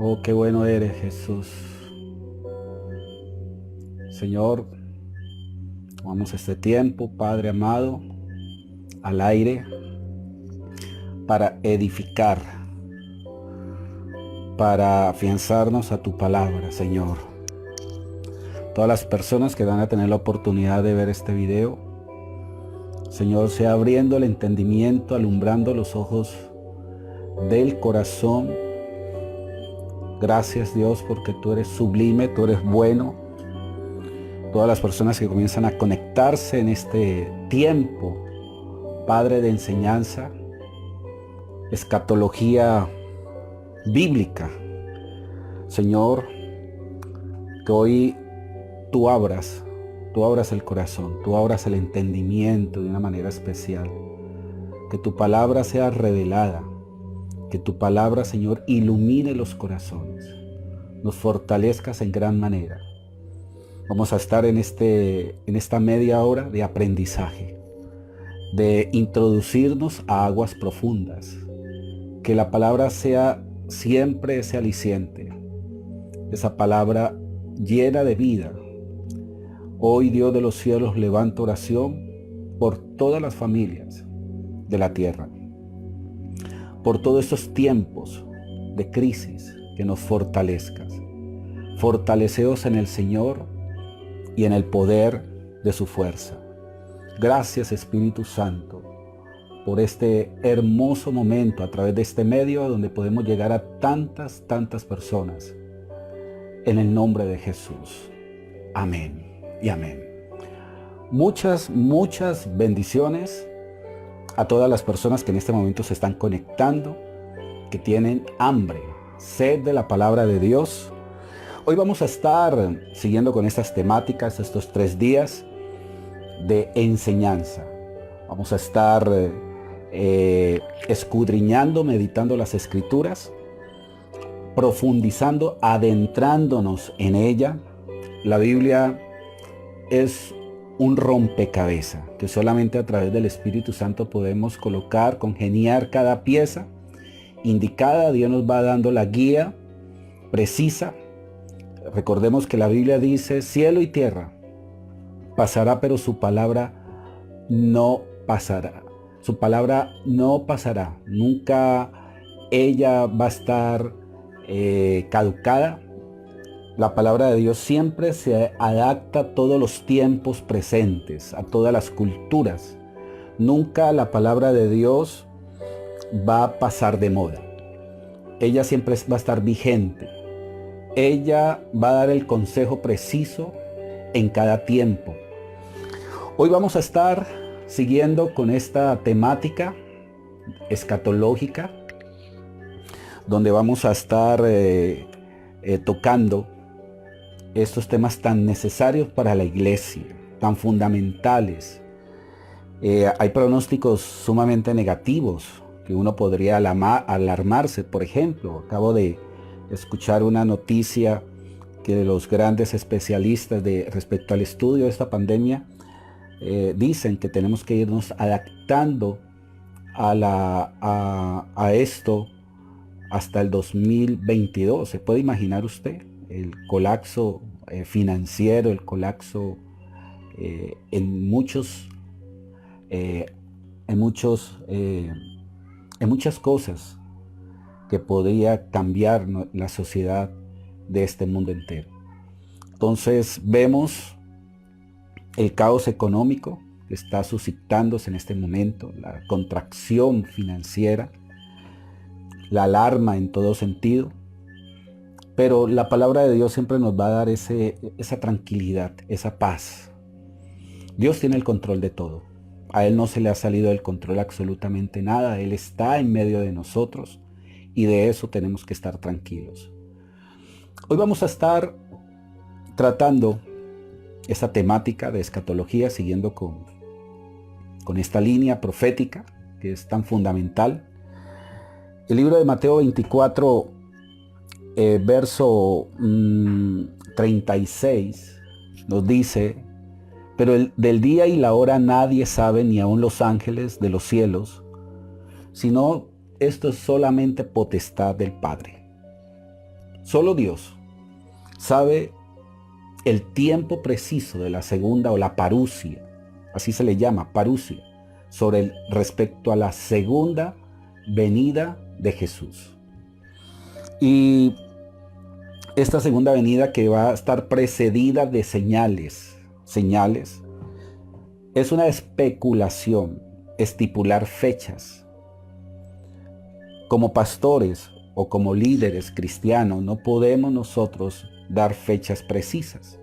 Oh, qué bueno eres, Jesús. Señor, tomamos este tiempo, Padre amado, al aire, para edificar, para afianzarnos a tu palabra, Señor. Todas las personas que van a tener la oportunidad de ver este video, Señor, sea abriendo el entendimiento, alumbrando los ojos del corazón. Gracias, Dios, porque tú eres sublime, tú eres bueno. Todas las personas que comienzan a conectarse en este tiempo, Padre, de enseñanza, escatología bíblica. Señor, que hoy tú abras el corazón, tú abras el entendimiento de una manera especial. Que tu palabra sea revelada, que tu palabra, Señor, ilumine los corazones, nos fortalezcas en gran manera. Vamos a estar en esta media hora de aprendizaje, de introducirnos a aguas profundas. Que la palabra sea siempre ese aliciente, esa palabra llena de vida. Hoy, Dios de los cielos, levanto oración por todas las familias de la tierra, por todos estos tiempos de crisis, que nos fortalezcas. Fortaleceos en el Señor y en el poder de su fuerza. Gracias, Espíritu Santo, por este hermoso momento a través de este medio donde podemos llegar a tantas personas. En el nombre de Jesús. Amén y amén. Muchas bendiciones a todas las personas que en este momento se están conectando, que tienen hambre, sed de la palabra de Dios. Hoy vamos a estar siguiendo con estas temáticas, estos 3 días de enseñanza. Vamos a estar escudriñando, meditando las Escrituras, profundizando, adentrándonos en ella. La Biblia es un rompecabezas que solamente a través del Espíritu Santo podemos colocar, congeniar cada pieza indicada. Dios nos va dando la guía precisa. Recordemos que la Biblia dice: cielo y tierra pasará, pero su palabra no pasará. Su palabra no pasará. Nunca ella va a estar caducada. La palabra de Dios siempre se adapta a todos los tiempos presentes, a todas las culturas. Nunca la palabra de Dios va a pasar de moda. Ella siempre va a estar vigente. Ella va a dar el consejo preciso en cada tiempo. Hoy vamos a estar siguiendo con esta temática escatológica, donde vamos a estar tocando estos temas tan necesarios para la iglesia, tan fundamentales. Hay pronósticos sumamente negativos que uno podría alarmarse. Por ejemplo, acabo de escuchar una noticia que los grandes especialistas respecto al estudio de esta pandemia dicen que tenemos que irnos adaptando a esto hasta el 2022. ¿Se puede imaginar usted el colapso financiero, el colapso en muchas cosas que podría cambiar la sociedad de este mundo entero? Entonces vemos el caos económico que está suscitándose en este momento, la contracción financiera, la alarma en todo sentido. Pero la palabra de Dios siempre nos va a dar esa tranquilidad, esa paz. Dios tiene el control de todo. A Él no se le ha salido del control absolutamente nada. Él está en medio de nosotros y de eso tenemos que estar tranquilos. Hoy vamos a estar tratando esta temática de escatología, siguiendo con esta línea profética que es tan fundamental. El libro de Mateo 24, verso 36, nos dice: pero del día y la hora nadie sabe, ni aun los ángeles de los cielos, sino esto es solamente potestad del Padre. Solo Dios sabe el tiempo preciso de la segunda o la parusia, así se le llama, parusia, respecto a la segunda venida de Jesús. Y esta segunda venida, que va a estar precedida de señales, es una especulación, estipular fechas. Como pastores o como líderes cristianos no podemos nosotros dar fechas precisas,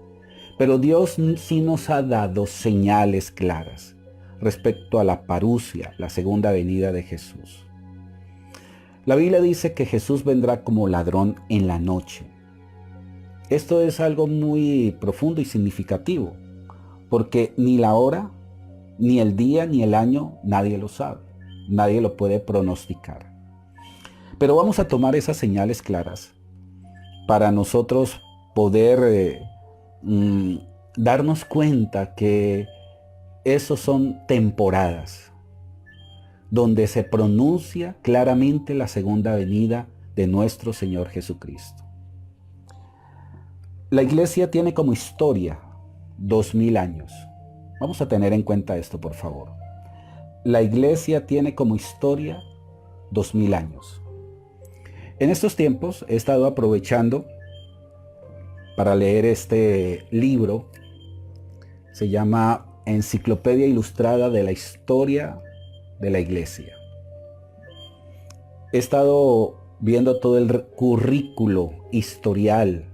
pero Dios sí nos ha dado señales claras respecto a la parusia, la segunda venida de Jesús. La Biblia dice que Jesús vendrá como ladrón en la noche. Esto es algo muy profundo y significativo, porque ni la hora, ni el día, ni el año, nadie lo sabe. Nadie lo puede pronosticar. Pero vamos a tomar esas señales claras para nosotros poder darnos cuenta que esos son temporadas donde se pronuncia claramente la segunda venida de nuestro Señor Jesucristo. La iglesia tiene como historia 2000 años. Vamos a tener en cuenta esto, por favor. La iglesia tiene como historia 2000 años. En estos tiempos he estado aprovechando para leer este libro. Se llama Enciclopedia Ilustrada de la Historia de la Iglesia. He estado viendo todo el currículo historial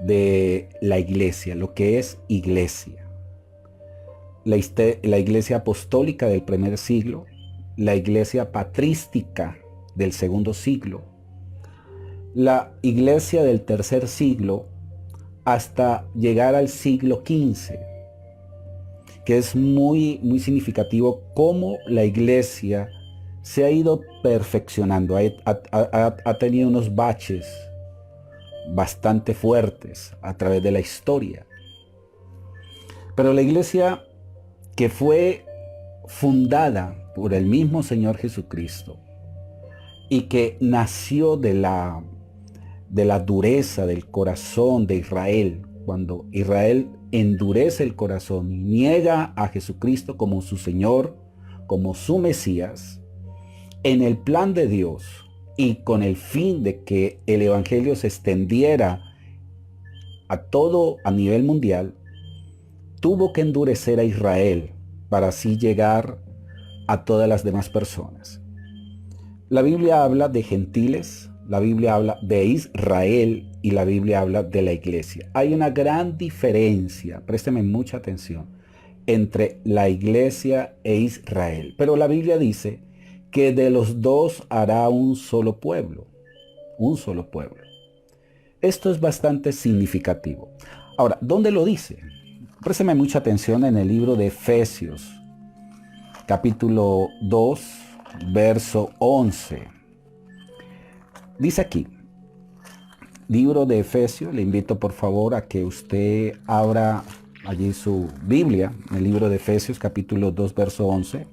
de la iglesia, lo que es iglesia. La iglesia apostólica del primer siglo, la iglesia patrística del segundo siglo, la iglesia del tercer siglo, hasta llegar al siglo XV, que es muy significativo cómo la iglesia se ha ido perfeccionando, ha tenido unos baches bastante fuertes a través de la historia. Pero la iglesia que fue fundada por el mismo Señor Jesucristo y que nació de la dureza del corazón de Israel, cuando Israel endurece el corazón y niega a Jesucristo como su Señor, como su Mesías, en el plan de Dios y con el fin de que el evangelio se extendiera a nivel mundial, tuvo que endurecer a Israel para así llegar a todas las demás personas. La Biblia habla de gentiles, la Biblia habla de Israel y la Biblia habla de la iglesia. Hay una gran diferencia, présteme mucha atención, entre la iglesia e Israel. Pero la Biblia dice que de los dos hará un solo pueblo. Un solo pueblo. Esto es bastante significativo. Ahora, ¿dónde lo dice? Présteme mucha atención en el libro de Efesios, capítulo 2, verso 11. Dice aquí, libro de Efesios, le invito por favor a que usted abra allí su Biblia, en el libro de Efesios, capítulo 2, verso 11.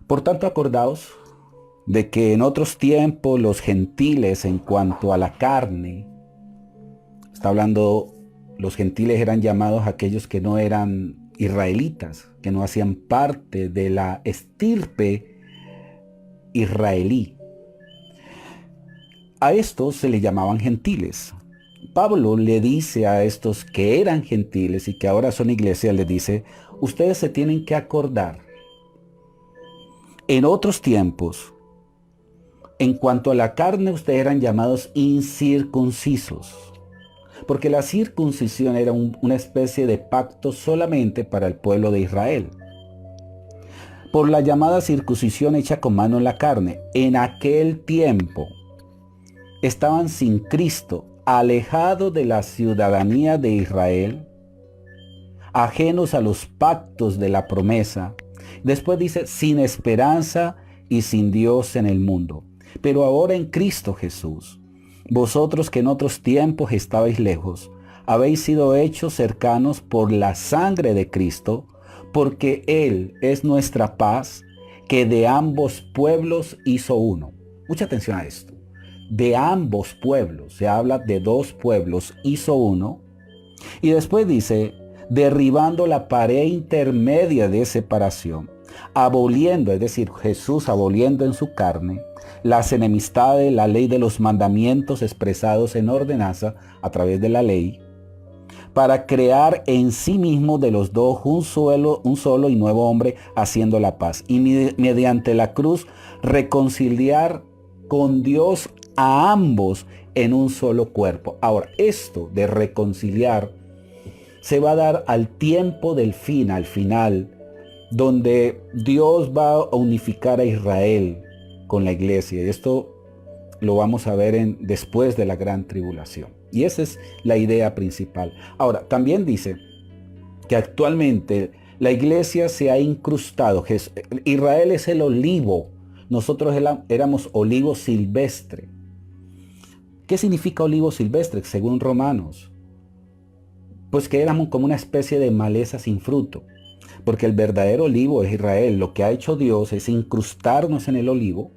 Por tanto, acordaos de que en otros tiempos los gentiles, en cuanto a la carne, está hablando, los gentiles eran llamados aquellos que no eran israelitas, que no hacían parte de la estirpe israelí. A estos se le llamaban gentiles. Pablo le dice a estos que eran gentiles y que ahora son iglesia, les dice, ustedes se tienen que acordar. En otros tiempos, en cuanto a la carne, ustedes eran llamados incircuncisos, porque la circuncisión era una especie de pacto solamente para el pueblo de Israel. Por la llamada circuncisión hecha con mano en la carne, en aquel tiempo estaban sin Cristo, alejados de la ciudadanía de Israel, ajenos a los pactos de la promesa. Después dice, sin esperanza y sin Dios en el mundo. Pero ahora en Cristo Jesús, vosotros que en otros tiempos estabais lejos, habéis sido hechos cercanos por la sangre de Cristo, porque Él es nuestra paz, que de ambos pueblos hizo uno. Mucha atención a esto. de ambos pueblos. Se habla de dos pueblos, hizo uno. Y después dice, derribando la pared intermedia de separación, aboliendo, es decir, Jesús aboliendo en su carne, las enemistades, la ley de los mandamientos expresados en ordenanza a través de la ley, para crear en sí mismo de los dos un solo y nuevo hombre, haciendo la paz. Y mediante la cruz reconciliar con Dios a ambos en un solo cuerpo. Ahora, esto de reconciliar se va a dar al tiempo del fin, al final, donde Dios va a unificar a Israel con la iglesia. Y esto lo vamos a ver después de la gran tribulación. Y esa es la idea principal. Ahora, también dice que actualmente la iglesia se ha incrustado. Israel es el olivo. Nosotros éramos olivo silvestre. ¿Qué significa olivo silvestre según Romanos? Pues que éramos como una especie de maleza sin fruto. Porque el verdadero olivo es Israel. Lo que ha hecho Dios es incrustarnos en el olivo.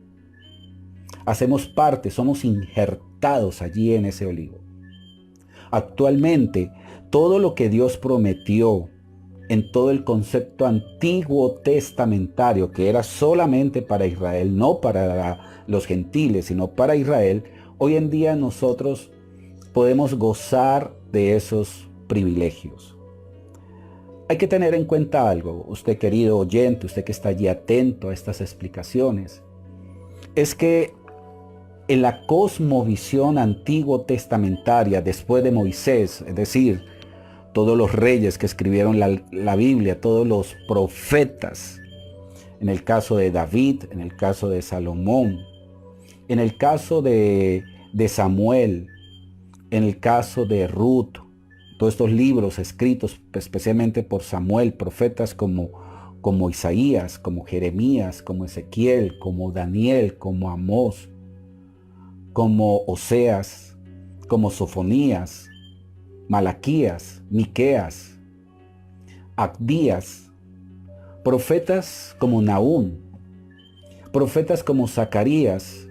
Hacemos parte, somos injertados allí en ese olivo. Actualmente, todo lo que Dios prometió en todo el concepto antiguo testamentario, que era solamente para Israel, no para los gentiles, sino para Israel, hoy en día nosotros podemos gozar de esos privilegios. Hay que tener en cuenta algo, usted querido oyente, usted que está allí atento a estas explicaciones, es que en la cosmovisión antiguo testamentaria, después de Moisés, es decir, todos los reyes que escribieron la Biblia, todos los profetas, en el caso de David, en el caso de Salomón, en el caso de Samuel, en el caso de Ruth, todos estos libros escritos especialmente por Samuel, profetas como Isaías, como Jeremías, como Ezequiel, como Daniel, como Amós, como Oseas, como Sofonías, Malaquías, Miqueas, Abdías, profetas como Nahum, profetas como Zacarías,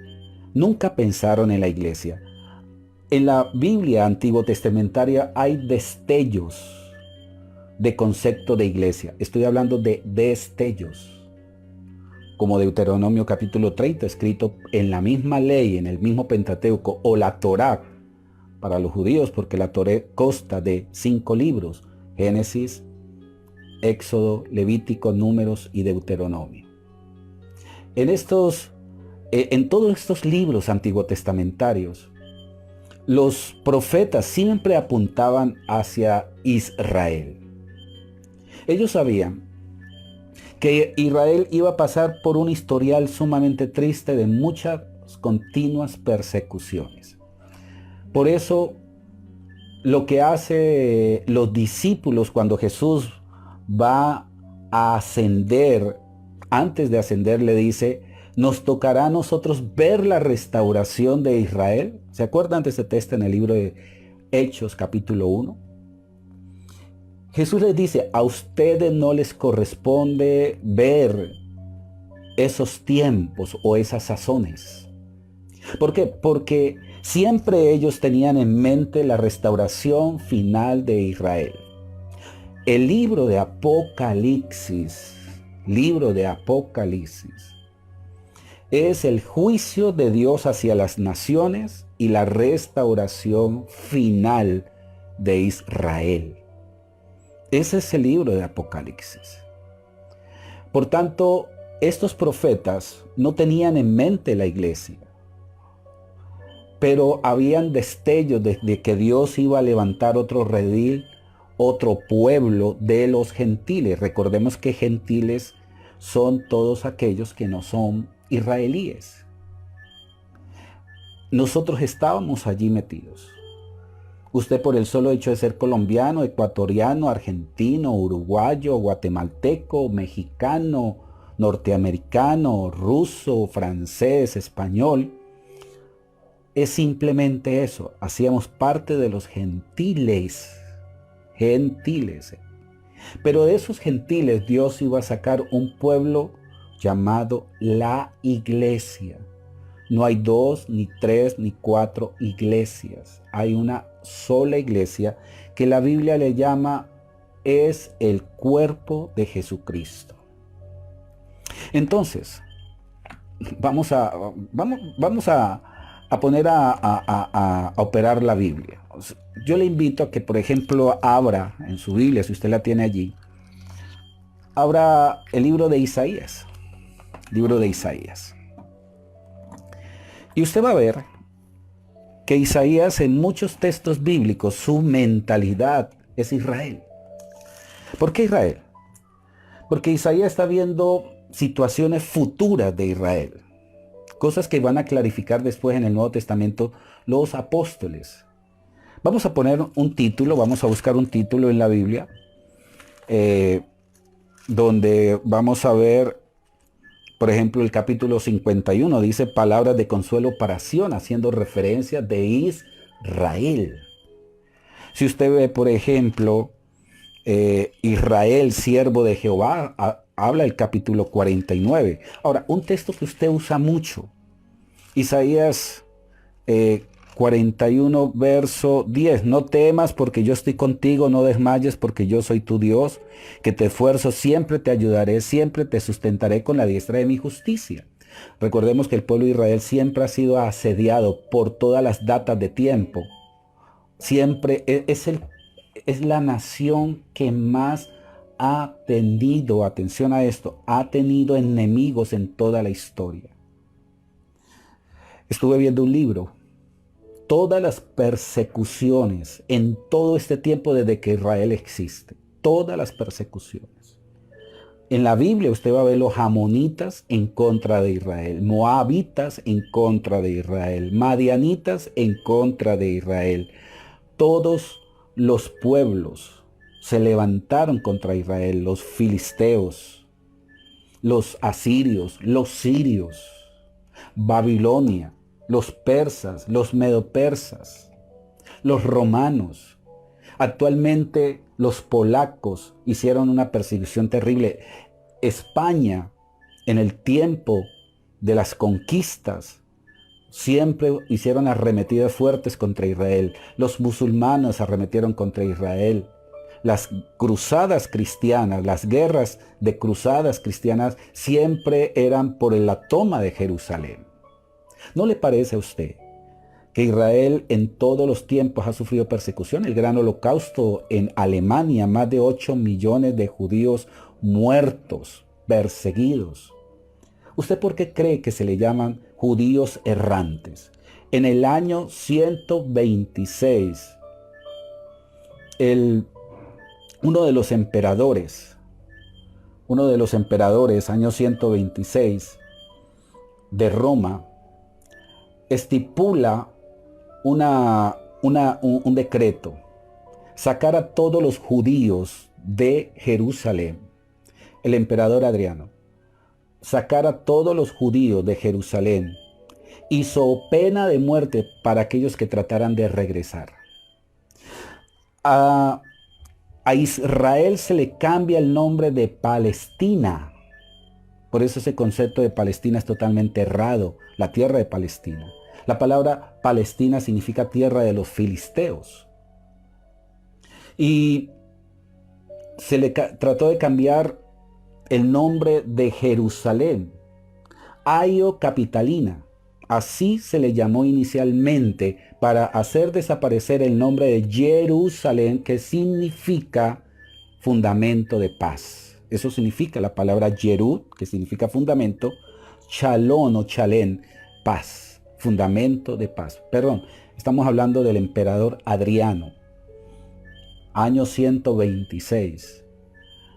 nunca pensaron en la iglesia. En la Biblia antiguo testamentaria hay destellos de concepto de iglesia. Estoy hablando de destellos. Como Deuteronomio capítulo 30, escrito en la misma ley, en el mismo Pentateuco, o la Torá para los judíos, porque la Torá consta de 5 libros: Génesis, Éxodo, Levítico, Números y Deuteronomio. En todos estos libros antiguotestamentarios, los profetas siempre apuntaban hacia Israel. Ellos sabían que Israel iba a pasar por un historial sumamente triste de muchas continuas persecuciones. Por eso, lo que hace los discípulos cuando Jesús va a ascender, antes de ascender le dice, nos tocará a nosotros ver la restauración de Israel. ¿Se acuerdan de ese texto en el libro de Hechos capítulo 1? Jesús les dice, a ustedes no les corresponde ver esos tiempos o esas sazones. ¿Por qué? Porque siempre ellos tenían en mente la restauración final de Israel. El libro de Apocalipsis, es el juicio de Dios hacia las naciones y la restauración final de Israel. Ese es el libro de Apocalipsis. Por tanto, estos profetas no tenían en mente la iglesia, pero habían destellos de que Dios iba a levantar otro redil, otro pueblo de los gentiles. Recordemos que gentiles son todos aquellos que no son israelíes. Nosotros estábamos allí metidos. Usted, por el solo hecho de ser colombiano, ecuatoriano, argentino, uruguayo, guatemalteco, mexicano, norteamericano, ruso, francés, español, es simplemente eso. Hacíamos parte de los gentiles. Pero de esos gentiles Dios iba a sacar un pueblo llamado la iglesia, No hay dos, ni tres, ni cuatro iglesias. Hay una sola iglesia que la Biblia le llama es el cuerpo de Jesucristo. Entonces, vamos a poner a operar la Biblia. Yo le invito a que, por ejemplo, abra en su Biblia, si usted la tiene allí, abra el libro de Isaías. Libro de Isaías. Y usted va a ver que Isaías en muchos textos bíblicos, su mentalidad es Israel. ¿Por qué Israel? Porque Isaías está viendo situaciones futuras de Israel. Cosas que van a clarificar después en el Nuevo Testamento los apóstoles. Vamos a poner un título, vamos a buscar un título en la Biblia, donde vamos a ver, por ejemplo, el capítulo 51, dice palabras de consuelo para Sión, haciendo referencia de Israel. Si usted ve, por ejemplo, Israel, siervo de Jehová, habla el capítulo 49. Ahora, un texto que usted usa mucho, Isaías 41, verso 10. No temas porque yo estoy contigo, no desmayes porque yo soy tu Dios, que te esfuerzo, siempre te ayudaré, siempre te sustentaré con la diestra de mi justicia. Recordemos que el pueblo de Israel siempre ha sido asediado por todas las datas de tiempo. Siempre es la nación que más ha tenido, atención a esto, ha tenido enemigos en toda la historia. Estuve viendo un libro. Todas las persecuciones en todo este tiempo desde que Israel existe. Todas las persecuciones. En la Biblia usted va a ver los amonitas en contra de Israel, moabitas en contra de Israel, madianitas en contra de Israel. Todos los pueblos se levantaron contra Israel, los filisteos, los asirios, los sirios, Babilonia, los persas, los medopersas, los romanos. Actualmente los polacos hicieron una persecución terrible. España, en el tiempo de las conquistas, siempre hicieron arremetidas fuertes contra Israel. Los musulmanes arremetieron contra Israel. Las cruzadas cristianas, las guerras de cruzadas cristianas siempre eran por la toma de Jerusalén. ¿No le parece a usted que Israel en todos los tiempos ha sufrido persecución? El gran holocausto en Alemania, más de 8 millones de judíos muertos, perseguidos. ¿Usted por qué cree que se le llaman judíos errantes? En el año 126, uno de los emperadores, año 126, de Roma, estipula un decreto, sacar a todos los judíos de Jerusalén. El emperador Adriano, sacar a todos los judíos de Jerusalén, hizo pena de muerte para aquellos que trataran de regresar. A Israel se le cambia el nombre de Palestina. Por eso ese concepto de Palestina es totalmente errado, la tierra de Palestina. La palabra Palestina significa tierra de los filisteos. Y se le trató de cambiar el nombre de Jerusalén, Aio Capitalina. Así se le llamó inicialmente para hacer desaparecer el nombre de Jerusalén, que significa fundamento de paz. Eso significa la palabra Jerud, que significa fundamento, Shalom o Chalén, paz, fundamento de paz. Perdón, estamos hablando del emperador Adriano, año 126,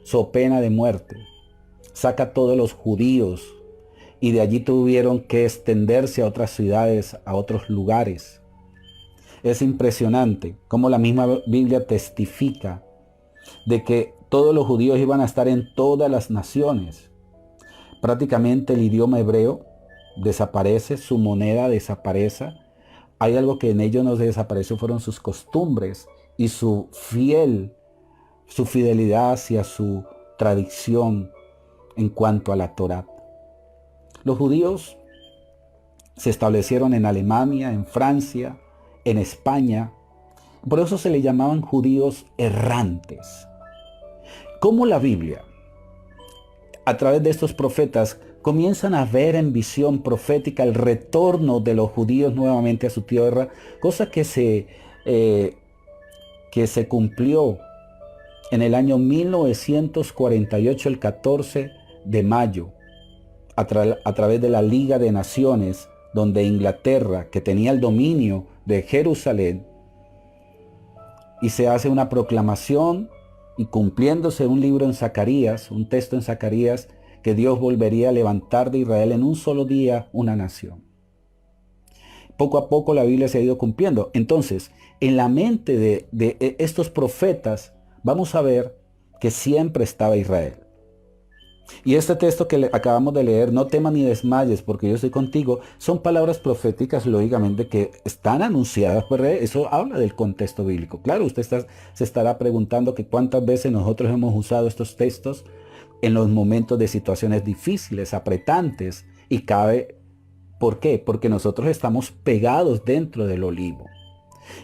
so pena de muerte, saca a todos los judíos y de allí tuvieron que extenderse a otras ciudades, a otros lugares. Es impresionante cómo la misma Biblia testifica de que todos los judíos iban a estar en todas las naciones. Prácticamente el idioma hebreo desaparece, su moneda desaparece. Hay algo que en ellos no desapareció, fueron sus costumbres y su fidelidad hacia su tradición en cuanto a la Torá. Los judíos Se establecieron en Alemania, en Francia, en España. Por eso se le llamaban judíos errantes. ¿Cómo la Biblia, a través de estos profetas, comienzan a ver en visión profética el retorno de los judíos nuevamente a su tierra? Cosa que se cumplió en el año 1948, el 14 de mayo, a través de la Liga de Naciones, donde Inglaterra, que tenía el dominio de Jerusalén, y se hace una proclamación, y cumpliéndose un libro en Zacarías, un texto en Zacarías, que Dios volvería a levantar de Israel en un solo día una nación. Poco a poco la Biblia se ha ido cumpliendo. Entonces, en la mente de estos profetas, vamos a ver que siempre estaba Israel. Y este texto que acabamos de leer, no temas ni desmayes porque yo estoy contigo, son palabras proféticas, lógicamente, que están anunciadas por él. Eso habla del contexto bíblico. Claro, usted se estará preguntando que cuántas veces nosotros hemos usado estos textos en los momentos de situaciones difíciles, apretantes, y cabe. ¿Por qué? Porque nosotros estamos pegados dentro del olivo.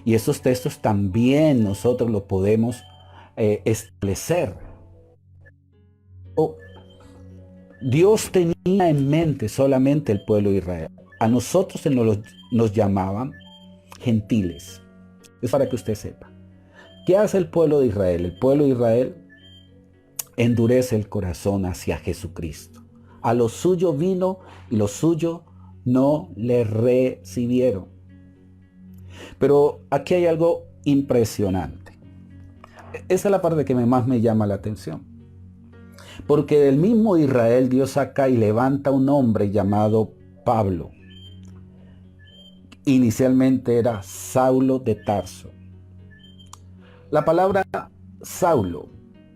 Y esos textos también nosotros los podemos establecer. Dios tenía en mente solamente el pueblo de Israel. A nosotros nos llamaban gentiles. Es para que usted sepa. ¿Qué hace el pueblo de Israel? El pueblo de Israel endurece el corazón hacia Jesucristo. A lo suyo vino y lo suyo no le recibieron. Pero aquí hay algo impresionante. Esa es la parte que más me llama la atención. Porque del mismo Israel Dios saca y levanta un hombre llamado Pablo. Inicialmente era Saulo de Tarso. La palabra Saulo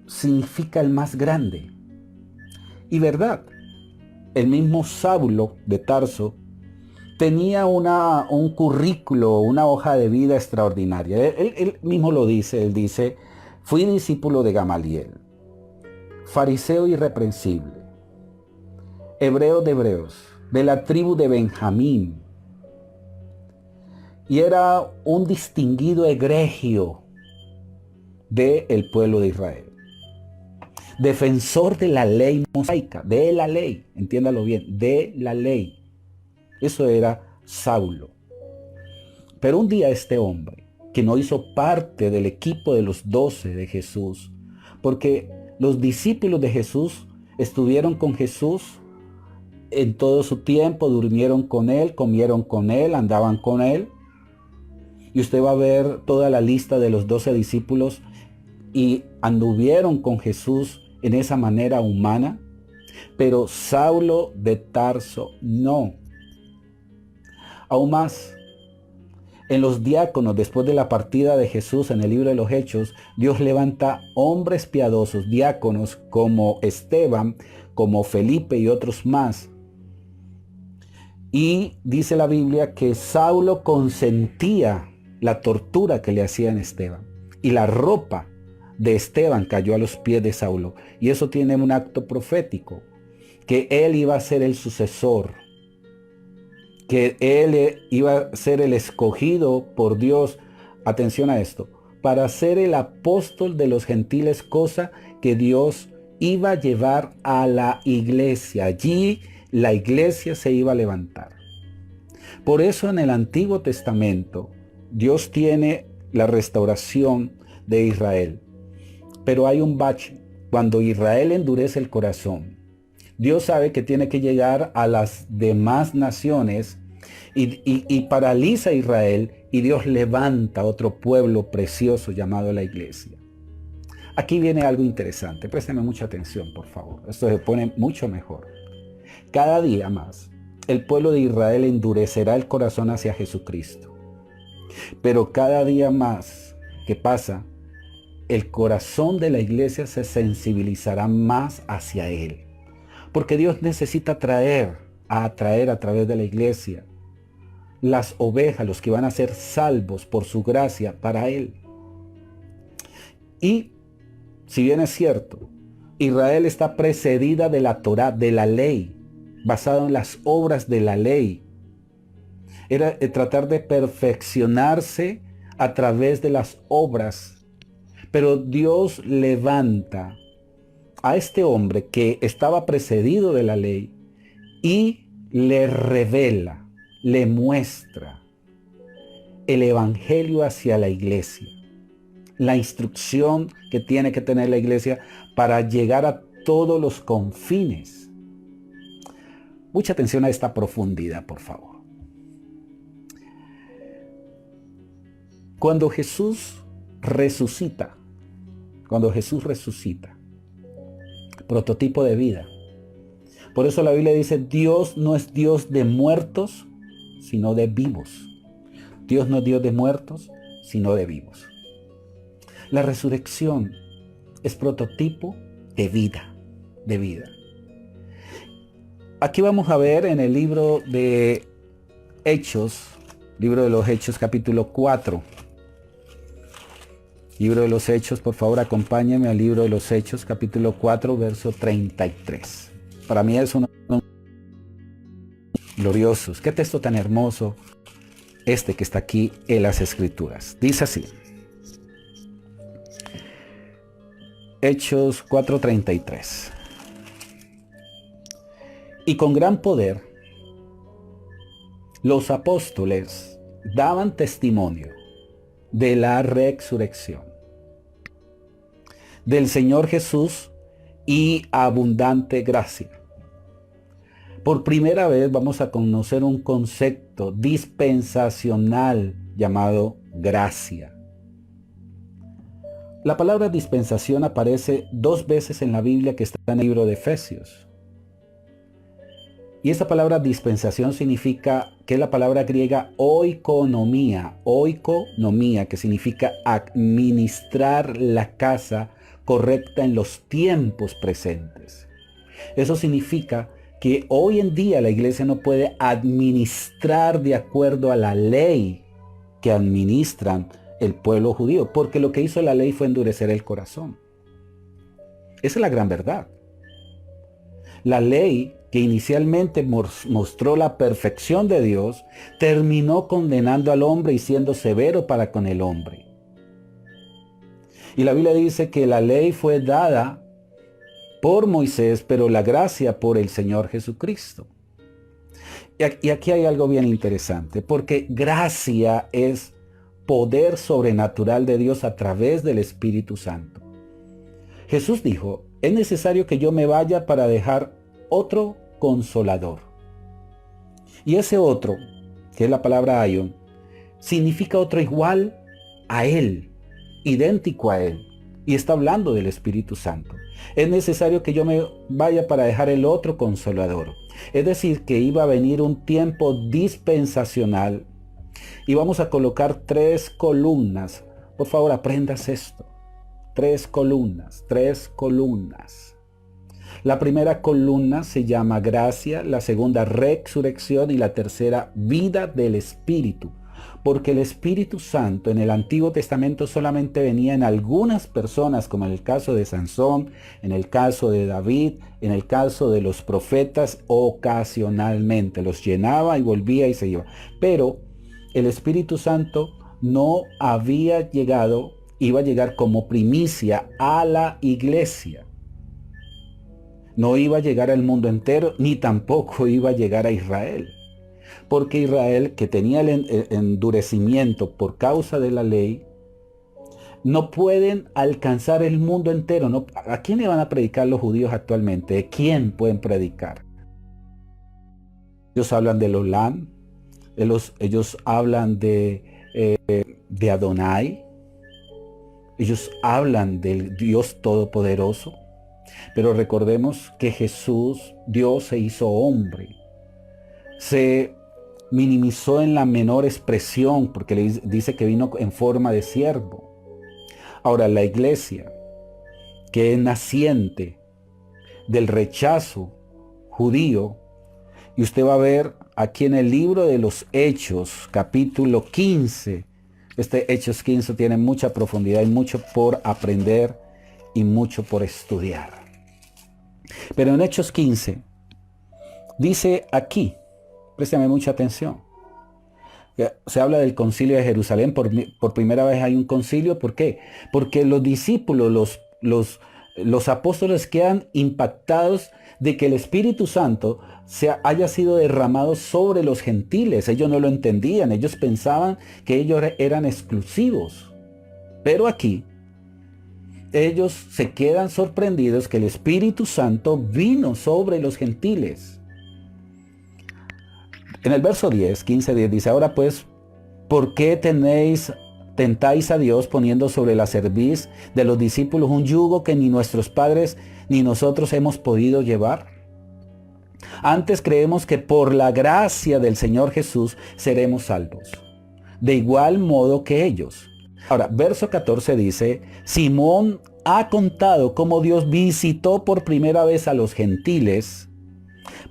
significa el más grande. Y verdad, el mismo Saulo de Tarso tenía un currículo, una hoja de vida extraordinaria. Él mismo lo dice, él dice, fui discípulo de Gamaliel, fariseo irreprensible, hebreo de hebreos, de la tribu de Benjamín, y era un distinguido egregio del pueblo de Israel. Defensor de la ley mosaica, de la ley, entiéndalo bien, de la ley. Eso era Saulo. Pero un día este hombre, que no hizo parte del equipo de los 12 de Jesús, porque los discípulos de Jesús estuvieron con Jesús en todo su tiempo, durmieron con él, comieron con él, andaban con él. Y usted va a ver toda la lista de los 12 discípulos y anduvieron con Jesús en esa manera humana. Pero Saulo de Tarso no. Aún más, en los diáconos, después de la partida de Jesús en el libro de los Hechos, Dios levanta hombres piadosos, diáconos como Esteban, como Felipe y otros más. Y dice la Biblia que Saulo consentía la tortura que le hacían a Esteban. Y la ropa de Esteban cayó a los pies de Saulo. Y eso tiene un acto profético, que él iba a ser el sucesor, que él iba a ser el escogido por Dios, atención a esto, para ser el apóstol de los gentiles, cosa que Dios iba a llevar a la iglesia. Allí la iglesia se iba a levantar. Por eso en el Antiguo Testamento Dios tiene la restauración de Israel. Pero hay un bache. Cuando Israel endurece el corazón, Dios sabe que tiene que llegar a las demás naciones y paraliza a Israel, y Dios levanta otro pueblo precioso llamado la iglesia. Aquí viene algo interesante. Présteme mucha atención, por favor. Esto se pone mucho mejor. Cada día más, el pueblo de Israel endurecerá el corazón hacia Jesucristo. Pero cada día más que pasa, el corazón de la iglesia se sensibilizará más hacia Él. Porque Dios necesita atraer a través de la iglesia las ovejas, los que van a ser salvos por su gracia para Él. Y si bien es cierto, Israel está precedida de la Torá, de la ley, basado en las obras de la ley. era tratar de perfeccionarse a través de las obras. Pero Dios levanta a este hombre que estaba precedido de la ley y le revela, le muestra el evangelio hacia la iglesia, la instrucción que tiene que tener la iglesia para llegar a todos los confines. Mucha atención a esta profundidad, por favor. Cuando Jesús resucita, prototipo de vida. Por eso la Biblia dice, Dios no es Dios de muertos, sino de vivos. Dios no es Dios de muertos, sino de vivos. La resurrección es prototipo de vida, de vida. Aquí vamos a ver en el libro de Hechos, libro de los Hechos, capítulo 4. Libro de los Hechos, por favor, acompáñenme al libro de los Hechos, capítulo 4, verso 33. Para mí es uno de los gloriosos. Qué texto tan hermoso este que está aquí en las Escrituras. Dice así. Hechos 4:33. Y con gran poder los apóstoles daban testimonio de la resurrección del Señor Jesús y abundante gracia. Por primera vez vamos a conocer un concepto dispensacional llamado gracia. La palabra dispensación aparece 2 veces en la Biblia que está en el libro de Efesios. Y esta palabra dispensación significa, que es la palabra griega oikonomía, que significa administrar la casa correcta en los tiempos presentes. Eso significa que hoy en día la iglesia no puede administrar de acuerdo a la ley que administran el pueblo judío, porque lo que hizo la ley fue endurecer el corazón. Esa es la gran verdad. La ley que inicialmente mostró la perfección de Dios, terminó condenando al hombre y siendo severo para con el hombre. Y la Biblia dice que la ley fue dada por Moisés, pero la gracia por el Señor Jesucristo. Y aquí hay algo bien interesante, porque gracia es poder sobrenatural de Dios a través del Espíritu Santo. Jesús dijo, es necesario que yo me vaya para dejar otro consolador. Y ese otro, que es la palabra aion, significa otro igual a Él, idéntico a Él. Y está hablando del Espíritu Santo. Es necesario que yo me vaya para dejar el otro consolador. Es decir, que iba a venir un tiempo dispensacional. Y vamos a colocar 3 columnas. Por favor, aprendas esto. 3 columnas. La primera columna se llama gracia, la segunda resurrección y la tercera vida del Espíritu. Porque el Espíritu Santo en el Antiguo Testamento solamente venía en algunas personas, como en el caso de Sansón, en el caso de David, en el caso de los profetas, ocasionalmente. Los llenaba y volvía y se iba. Pero el Espíritu Santo no había llegado, iba a llegar como primicia a la iglesia. No iba a llegar al mundo entero, ni tampoco iba a llegar a Israel. Porque Israel, que tenía el endurecimiento por causa de la ley, no pueden alcanzar el mundo entero. No, ¿a quién le van a predicar los judíos actualmente? ¿De quién pueden predicar? Ellos hablan del Olam, ellos hablan de Adonai, ellos hablan del Dios Todopoderoso. Pero recordemos que Jesús, Dios, se hizo hombre. Se minimizó en la menor expresión porque le dice que vino en forma de siervo. Ahora, la iglesia, que es naciente del rechazo judío, y usted va a ver aquí en el libro de los Hechos, capítulo 15, este Hechos 15 tiene mucha profundidad y mucho por aprender y mucho por estudiar. Pero en Hechos 15, dice aquí, préstame mucha atención, Se habla del concilio de Jerusalén, por primera vez hay un concilio. ¿Por qué? Porque los discípulos, los apóstoles quedan impactados de que el Espíritu Santo haya sido derramado sobre los gentiles. Ellos no lo entendían, ellos pensaban que ellos eran exclusivos. Pero aquí, ellos se quedan sorprendidos que el Espíritu Santo vino sobre los gentiles. En el verso 15:10 dice, ahora pues, ¿por qué tentáis a Dios poniendo sobre la cerviz de los discípulos un yugo que ni nuestros padres ni nosotros hemos podido llevar? Antes creemos que por la gracia del Señor Jesús seremos salvos, de igual modo que ellos. Ahora, verso 14 dice, Simón ha contado cómo Dios visitó por primera vez a los gentiles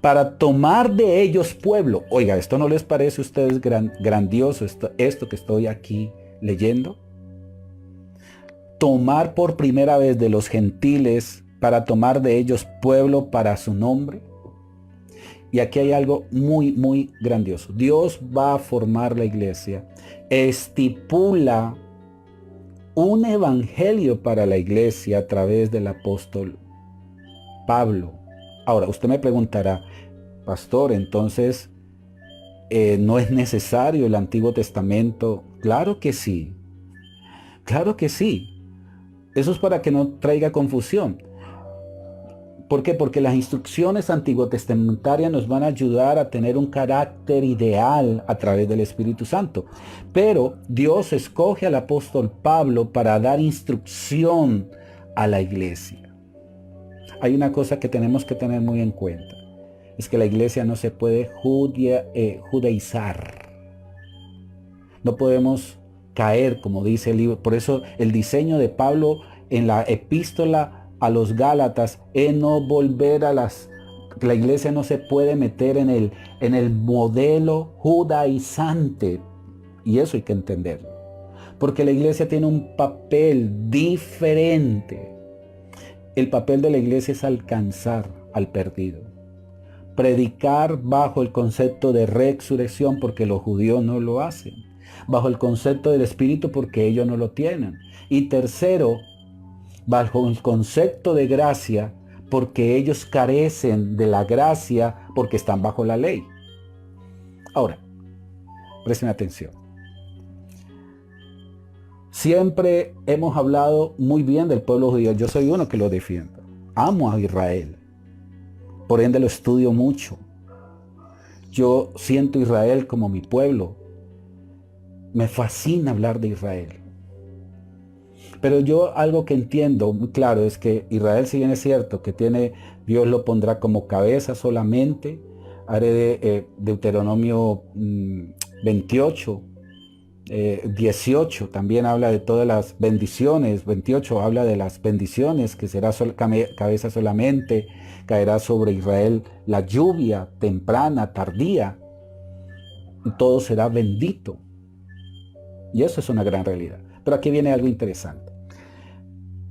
para tomar de ellos pueblo. Oiga, ¿esto no les parece a ustedes grandioso, esto que estoy aquí leyendo? Tomar por primera vez de los gentiles para tomar de ellos pueblo para su nombre. Y aquí hay algo muy, muy grandioso. Dios va a formar la iglesia, estipula un evangelio para la iglesia a través del apóstol Pablo. Ahora, usted me preguntará, pastor, entonces, ¿no es necesario el Antiguo Testamento? Claro que sí. Claro que sí. Eso es para que no traiga confusión. ¿Por qué? Porque las instrucciones antiguotestamentarias nos van a ayudar a tener un carácter ideal a través del Espíritu Santo. Pero Dios escoge al apóstol Pablo para dar instrucción a la iglesia. Hay una cosa que tenemos que tener muy en cuenta. Es que la iglesia no se puede judaizar. No podemos caer, como dice el libro. Por eso el diseño de Pablo en la epístola a los Gálatas es no volver a la iglesia no se puede meter en el modelo judaizante. Y eso hay que entenderlo. Porque la iglesia tiene un papel diferente. El papel de la iglesia es alcanzar al perdido. Predicar bajo el concepto de resurrección, porque los judíos no lo hacen. Bajo el concepto del Espíritu, porque ellos no lo tienen. Y tercero, bajo el concepto de gracia, porque ellos carecen de la gracia, porque están bajo la ley. Ahora, presten atención. Siempre hemos hablado muy bien del pueblo judío. Yo soy uno que lo defiendo. Amo a Israel. Por ende lo estudio mucho. Yo siento Israel como mi pueblo. Me fascina hablar de Israel. Pero yo algo que entiendo muy claro es que Israel, si bien es cierto que Dios lo pondrá como cabeza solamente. Haré de Deuteronomio 28. 18 también habla de todas las bendiciones. 28 habla de las bendiciones, que será cabeza solamente, caerá sobre Israel la lluvia temprana, tardía, y todo será bendito. Y eso es una gran realidad. Pero aquí viene algo interesante.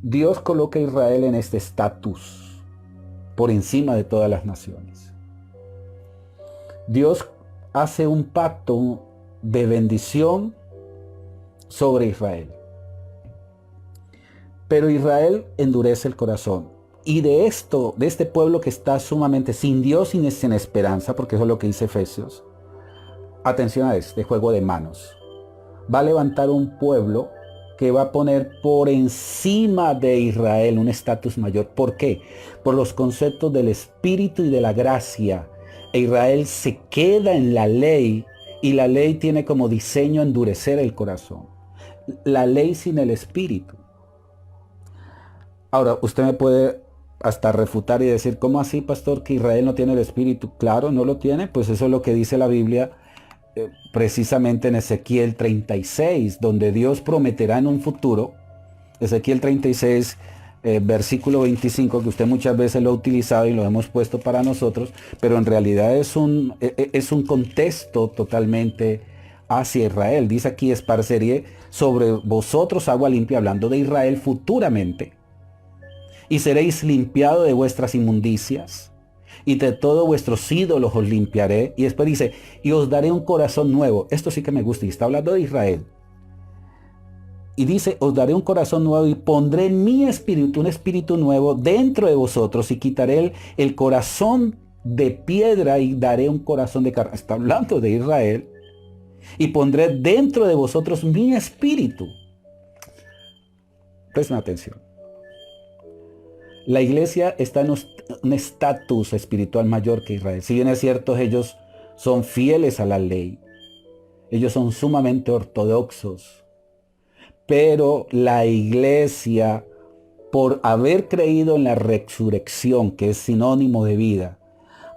Dios coloca a Israel en este estatus por encima de todas las naciones. Dios hace un pacto de bendición sobre Israel. Pero Israel endurece el corazón. Y de este pueblo que está sumamente sin Dios y sin esperanza, porque eso es lo que dice Efesios, atención a este juego de manos. Va a levantar un pueblo que va a poner por encima de Israel un estatus mayor. ¿Por qué? Por los conceptos del Espíritu y de la gracia. Israel se queda en la ley, y la ley tiene como diseño endurecer el corazón. La ley sin el Espíritu. Ahora, usted me puede hasta refutar y decir, ¿cómo así, pastor, que Israel no tiene el Espíritu? Claro, no lo tiene. Pues eso es lo que dice la Biblia, precisamente en Ezequiel 36, donde Dios prometerá en un futuro. Ezequiel 36, versículo 25, que usted muchas veces lo ha utilizado y lo hemos puesto para nosotros, pero en realidad es un contexto totalmente hacia Israel. Dice aquí, esparceré sobre vosotros agua limpia, hablando de Israel futuramente, y seréis limpiados de vuestras inmundicias, y de todos vuestros ídolos os limpiaré. Y después dice, y os daré un corazón nuevo. Esto sí que me gusta, y está hablando de Israel. Y dice, os daré un corazón nuevo y pondré mi espíritu, un espíritu nuevo dentro de vosotros, y quitaré el corazón de piedra y daré un corazón de carne. Está hablando de Israel. Y pondré dentro de vosotros mi espíritu. Presten atención. La iglesia está en un estatus espiritual mayor que Israel. Si bien es cierto, ellos son fieles a la ley. Ellos son sumamente ortodoxos. Pero la iglesia, por haber creído en la resurrección, que es sinónimo de vida,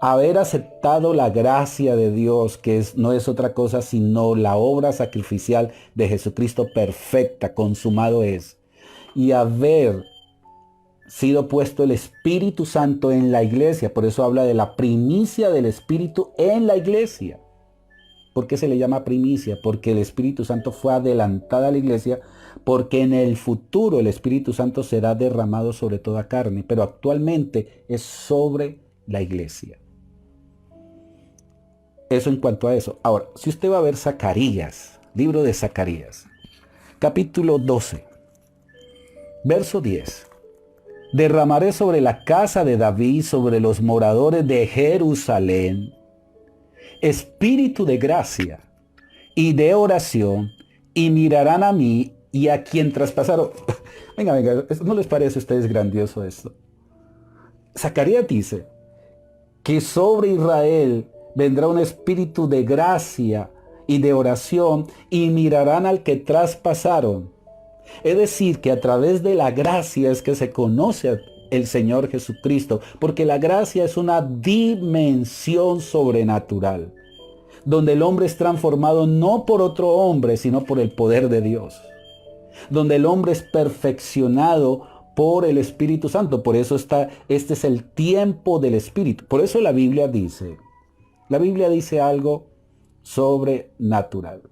haber aceptado la gracia de Dios, que no es otra cosa sino la obra sacrificial de Jesucristo perfecta, consumado es, y haber sido puesto el Espíritu Santo en la iglesia. Por eso habla de la primicia del Espíritu en la iglesia. ¿Por qué se le llama primicia? Porque el Espíritu Santo fue adelantada a la iglesia, porque en el futuro el Espíritu Santo será derramado sobre toda carne, pero actualmente es sobre la iglesia. Eso en cuanto a eso. Ahora, si usted va a ver Zacarías, libro de Zacarías, capítulo 12, verso 10. Derramaré sobre la casa de David, sobre los moradores de Jerusalén, espíritu de gracia y de oración, y mirarán a mí y a quien traspasaron. Venga, ¿no les parece a ustedes grandioso esto? Zacarías dice que sobre Israel vendrá un espíritu de gracia y de oración, y mirarán al que traspasaron. Es decir, que a través de la gracia es que se conoce el Señor Jesucristo, porque la gracia es una dimensión sobrenatural, donde el hombre es transformado no por otro hombre, sino por el poder de Dios, donde el hombre es perfeccionado por el Espíritu Santo. Por eso este es el tiempo del Espíritu. Por eso la Biblia dice algo sobrenatural.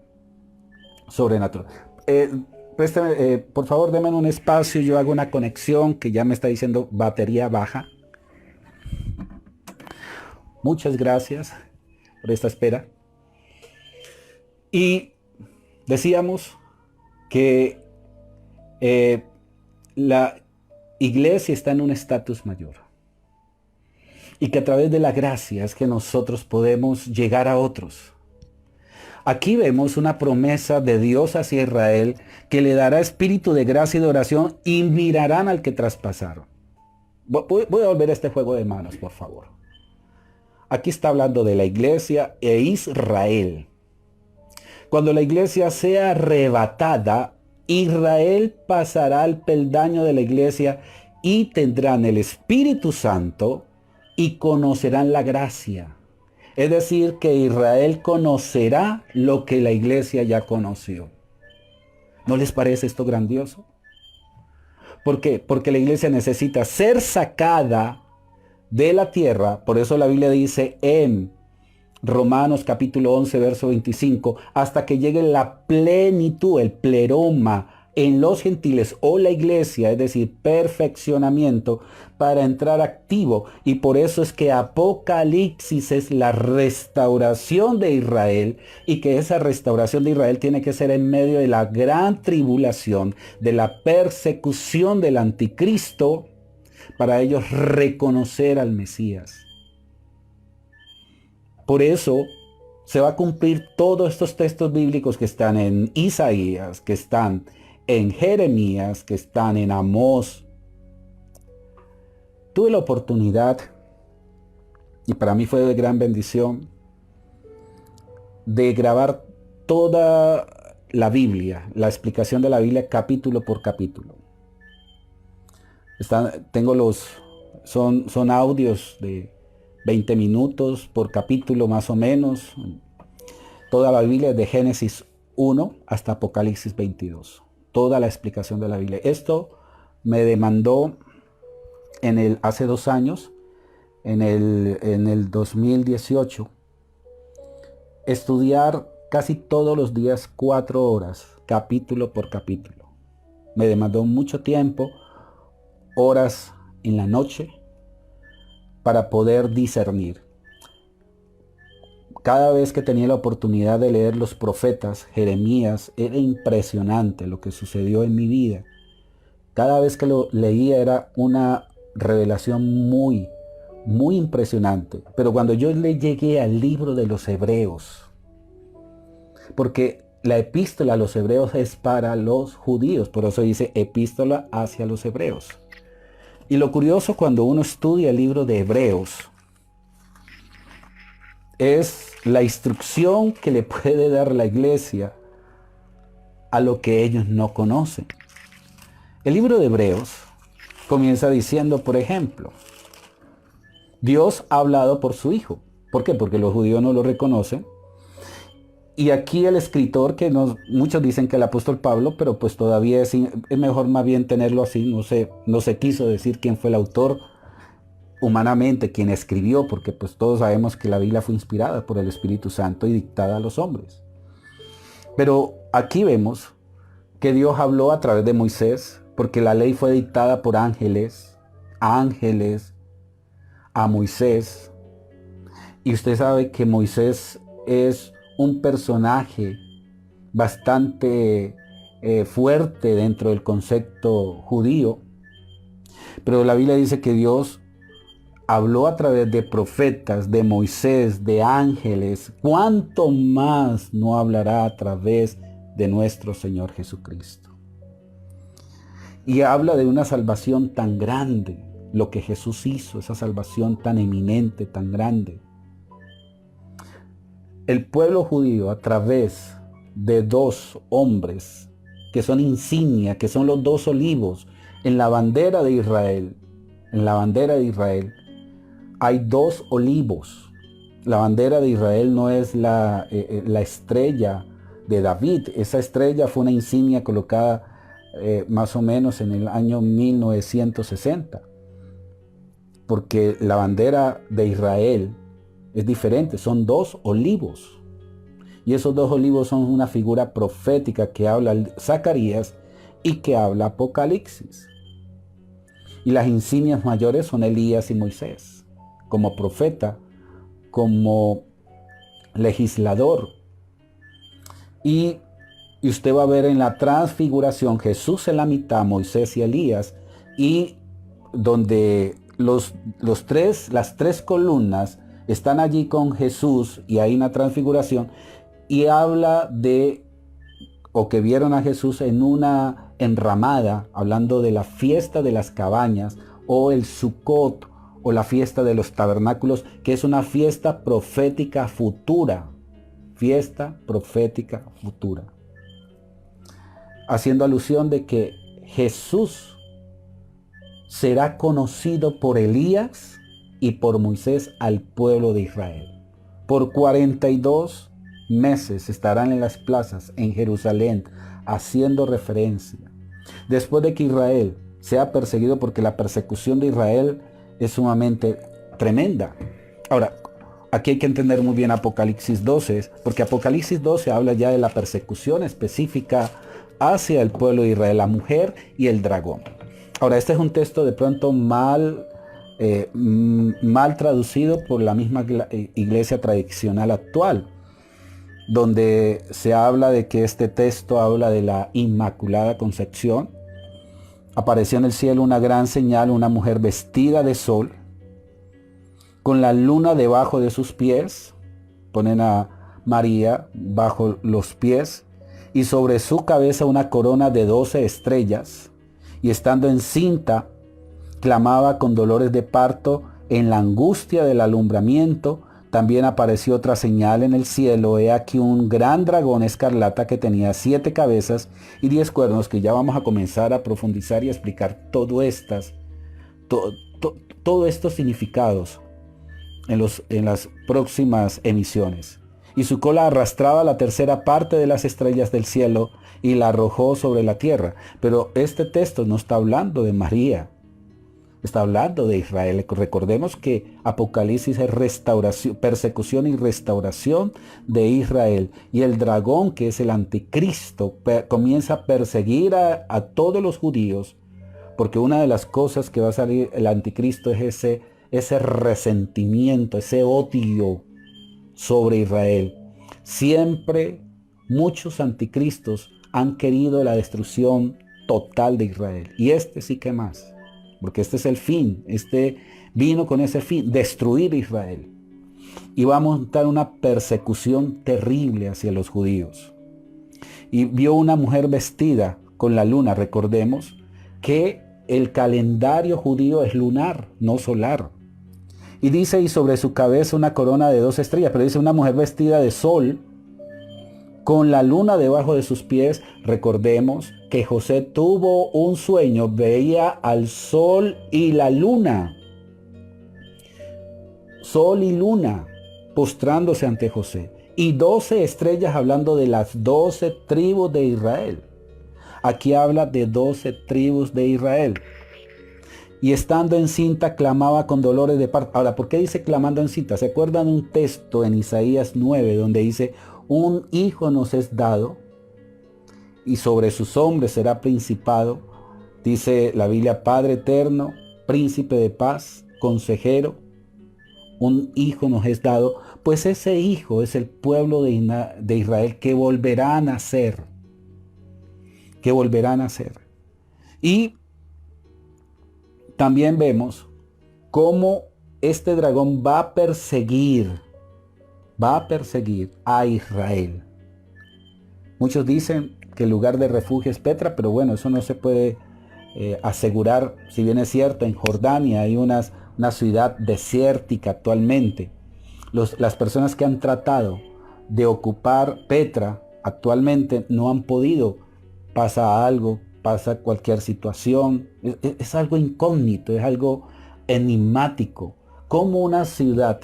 Préstame, por favor, denme un espacio, yo hago una conexión que ya me está diciendo batería baja. Muchas gracias por esta espera. Y decíamos que la iglesia está en un estatus mayor. Y que a través de la gracia es que nosotros podemos llegar a otros. Aquí vemos una promesa de Dios hacia Israel, que le dará espíritu de gracia y de oración, y mirarán al que traspasaron. Voy a volver a este juego de manos, por favor. Aquí está hablando de la iglesia e Israel. Cuando la iglesia sea arrebatada, Israel pasará al peldaño de la iglesia y tendrán el Espíritu Santo y conocerán la gracia. Es decir, que Israel conocerá lo que la iglesia ya conoció. ¿No les parece esto grandioso? ¿Por qué? Porque la iglesia necesita ser sacada de la tierra. Por eso la Biblia dice en Romanos capítulo 11, verso 25, hasta que llegue la plenitud, el pleroma, en los gentiles o la iglesia, es decir, perfeccionamiento, para entrar activo. Y por eso es que Apocalipsis es la restauración de Israel, y que esa restauración de Israel tiene que ser en medio de la gran tribulación, de la persecución del anticristo, para ellos reconocer al Mesías. Por eso se va a cumplir todos estos textos bíblicos que están en Isaías, que están en Jeremías, que están en Amós. Tuve la oportunidad, y para mí fue de gran bendición, de grabar toda la Biblia, la explicación de la Biblia capítulo por capítulo. Son audios de 20 minutos por capítulo más o menos. Toda la Biblia de Génesis 1 hasta Apocalipsis 22. Toda la explicación de la Biblia. Esto me demandó hace 2 años, en el 2018, estudiar casi todos los días 4 horas, capítulo por capítulo. Me demandó mucho tiempo, horas en la noche, para poder discernir. Cada vez que tenía la oportunidad de leer los profetas, Jeremías, era impresionante lo que sucedió en mi vida. Cada vez que lo leía era una revelación muy, muy impresionante. Pero cuando yo le llegué al libro de los Hebreos, porque la epístola a los Hebreos es para los judíos, por eso dice epístola hacia los Hebreos. Y lo curioso cuando uno estudia el libro de Hebreos, es la instrucción que le puede dar la iglesia a lo que ellos no conocen. El libro de Hebreos comienza diciendo, por ejemplo, Dios ha hablado por su Hijo. ¿Por qué? Porque los judíos no lo reconocen. Y aquí el escritor, muchos dicen que el apóstol Pablo, pero pues todavía es mejor más bien tenerlo así. No se quiso decir quién fue el autor humanamente, quien escribió, porque pues todos sabemos que la Biblia fue inspirada por el Espíritu Santo y dictada a los hombres. Pero aquí vemos que Dios habló a través de Moisés, porque la ley fue dictada por ángeles a Moisés. Y usted sabe que Moisés es un personaje bastante fuerte dentro del concepto judío. Pero la Biblia dice que Dios habló a través de profetas, de Moisés, de ángeles. ¿Cuánto más no hablará a través de nuestro Señor Jesucristo? Y habla de una salvación tan grande, lo que Jesús hizo, esa salvación tan eminente, tan grande. El pueblo judío, a través de dos hombres que son insignia, que son los dos olivos en la bandera de Israel, hay dos olivos. La bandera de Israel no es la estrella de David. Esa estrella fue una insignia colocada más o menos en el año 1960. Porque la bandera de Israel es diferente. Son dos olivos. Y esos dos olivos son una figura profética que habla Zacarías y que habla Apocalipsis. Y las insignias mayores son Elías y Moisés, como profeta, como legislador. Y usted va a ver en la transfiguración Jesús en la mitad, Moisés y Elías, y donde las tres columnas están allí con Jesús y ahí en la transfiguración, y habla que vieron a Jesús en una enramada, hablando de la fiesta de las cabañas, o el Sukkot, o la fiesta de los tabernáculos, que es una fiesta profética futura. Fiesta profética futura. Haciendo alusión de que Jesús será conocido por Elías y por Moisés al pueblo de Israel. Por 42 meses estarán en las plazas en Jerusalén haciendo referencia. Después de que Israel sea perseguido, porque la persecución de Israel es sumamente tremenda. Ahora, aquí hay que entender muy bien Apocalipsis 12, porque Apocalipsis 12 habla ya de la persecución específica hacia el pueblo de Israel, la mujer y el dragón. Ahora, este es un texto de pronto mal traducido por la misma iglesia tradicional actual, donde se habla de que este texto habla de la Inmaculada Concepción. Apareció en el cielo una gran señal, una mujer vestida de sol, con la luna debajo de sus pies. Ponen a María bajo los pies, y sobre su cabeza una corona de 12 estrellas, y estando encinta, clamaba con dolores de parto en la angustia del alumbramiento. También apareció otra señal en el cielo. He aquí un gran dragón escarlata que tenía 7 cabezas y 10 cuernos, que ya vamos a comenzar a profundizar y a explicar todos estos significados en las próximas emisiones. Y su cola arrastraba la tercera parte de las estrellas del cielo y la arrojó sobre la tierra. Pero este texto no está hablando de María. Está hablando de Israel. Recordemos que Apocalipsis es restauración, persecución y restauración de Israel. Y el dragón, que es el anticristo, comienza a perseguir a todos los judíos, porque una de las cosas que va a salir el anticristo es ese resentimiento, ese odio sobre Israel. Siempre muchos anticristos han querido la destrucción total de Israel. Y este sí que más, porque este es el fin. Este vino con ese fin, destruir Israel. Y va a montar una persecución terrible hacia los judíos. Y vio una mujer vestida con la luna. Recordemos que el calendario judío es lunar, no solar. Y dice, y sobre su cabeza una corona de 2 estrellas. Pero dice una mujer vestida de sol, con la luna debajo de sus pies. Recordemos que José tuvo un sueño, veía al sol y la luna. Sol y luna postrándose ante José. Y 12 estrellas hablando de las 12 tribus de Israel. Aquí habla de 12 tribus de Israel. Y estando encinta clamaba con dolores de parto. Ahora, ¿por qué dice clamando encinta? ¿Se acuerdan de un texto en Isaías 9 donde dice, un hijo nos es dado y sobre sus hombres será principado? Dice la Biblia, Padre eterno, príncipe de paz, consejero. Un hijo nos es dado. Pues ese hijo es el pueblo de Israel que volverá a nacer. Que volverá a nacer. Y también vemos cómo este dragón va a perseguir a Israel. Muchos dicen que el lugar de refugio es Petra, pero bueno, eso no se puede asegurar. Si bien es cierto, en Jordania hay una ciudad desértica actualmente. Las personas que han tratado de ocupar Petra actualmente no han podido. Pasa algo, pasa cualquier situación. Es algo incógnito, es algo enigmático. Como una ciudad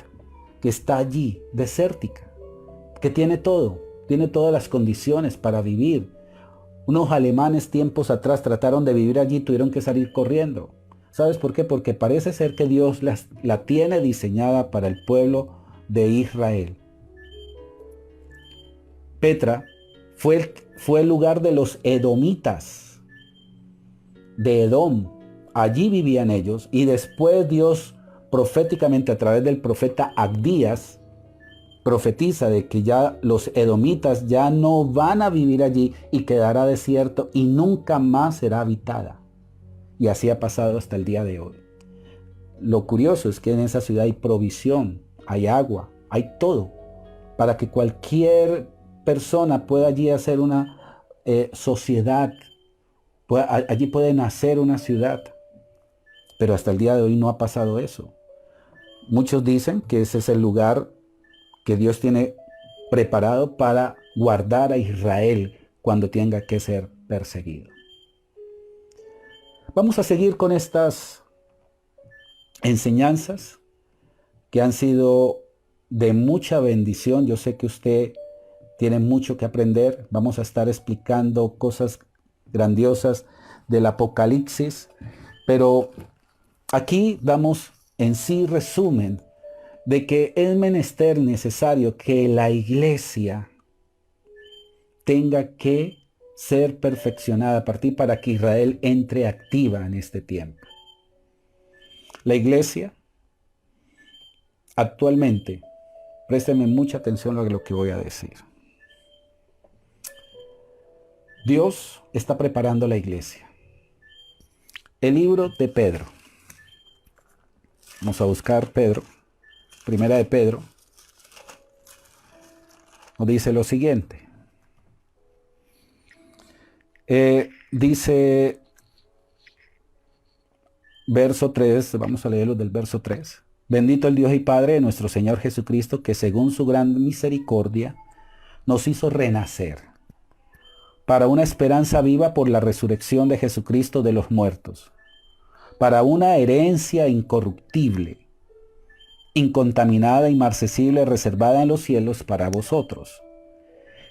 que está allí, desértica, que tiene todo, tiene todas las condiciones para vivir. Unos alemanes tiempos atrás trataron de vivir allí, tuvieron que salir corriendo. ¿Sabes por qué? Porque parece ser que Dios la tiene diseñada para el pueblo de Israel. Petra fue el lugar de los edomitas, de Edom. Allí vivían ellos y después Dios proféticamente a través del profeta Abdías profetiza de que ya los edomitas ya no van a vivir allí y quedará desierto y nunca más será habitada. Y así ha pasado hasta el día de hoy. Lo curioso es que en esa ciudad hay provisión, hay agua, hay todo, para que cualquier persona pueda allí hacer una sociedad, allí puede nacer una ciudad. Pero hasta el día de hoy no ha pasado eso. Muchos dicen que ese es el lugar que Dios tiene preparado para guardar a Israel cuando tenga que ser perseguido. Vamos a seguir con estas enseñanzas que han sido de mucha bendición. Yo sé que usted tiene mucho que aprender. Vamos a estar explicando cosas grandiosas del Apocalipsis, pero aquí damos en sí resumen de que es menester necesario que la iglesia tenga que ser perfeccionada a partir para que Israel entre activa en este tiempo. La iglesia actualmente, présteme mucha atención a lo que voy a decir. Dios está preparando la iglesia. El libro de Pedro. Vamos a buscar Pedro. Primera de Pedro. Nos dice lo siguiente. Dice verso 3, vamos a leerlo del verso 3. Bendito el Dios y Padre de nuestro Señor Jesucristo, que según su gran misericordia nos hizo renacer para una esperanza viva por la resurrección de Jesucristo de los muertos, para una herencia incorruptible, incontaminada, inmarcesible, reservada en los cielos para vosotros,